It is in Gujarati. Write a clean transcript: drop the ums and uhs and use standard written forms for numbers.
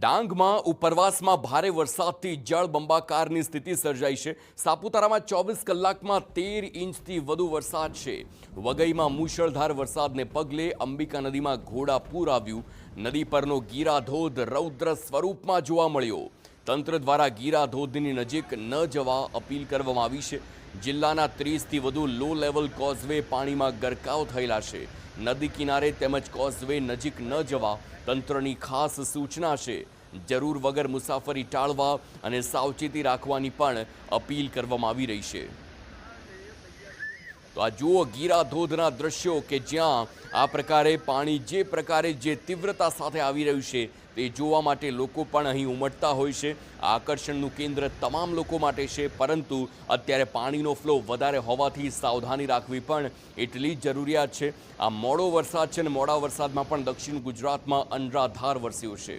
ડાંગમાં ઉપરવાસમાં ભારે વરસાદથી જળબંબાકારની સ્થિતિ સર્જાઈ છે। સાપુતારામાં 24 કલાકમાં 13 ઇંચથી વધુ વરસાદ છે। વઘઈમાં મુશળધાર વરસાદને પગલે અંબિકા નદીમાં ઘોડાપૂર આવ્યું। નદી પરનો ગીરાધોધ રૌદ્ર સ્વરૂપમાં જોવા મળ્યો। તંત્ર દ્વારા ગીરાધોધની નજીક ન જવા અપીલ કરવામાં આવી છે। જિલ્લાના 30થી વધુ લો લેવલ કોઝવે પાણીમાં ગરકાવ થયેલા છે। નદી કિનારે તેમજ કોઝવે નજીક ન જવા તંત્રની ખાસ સૂચના છે। જરૂર વગર મુસાફરી ટાળવા અને સાવચેતી રાખવાની પણ અપીલ કરવામાં આવી રહી છે। તો આ જુઓ ગીરાધોધના દ્રશ્યો કે જ્યાં આ પ્રકારે પાણી જે પ્રકારે જે તીવ્રતા સાથે આવી રહ્યું છે તે જોવા માટે લોકો પણ અહીં ઉમટતા હોય છે। આ આકર્ષણનું કેન્દ્ર તમામ લોકો માટે છે, પરંતુ અત્યારે પાણીનો ફ્લો વધારે હોવાથી સાવધાની રાખવી પણ એટલી જ જરૂરિયાત છે। આ મોડો વરસાદ છે અને મોડા વરસાદમાં પણ દક્ષિણ ગુજરાતમાં અનરાધાર વરસ્યો છે।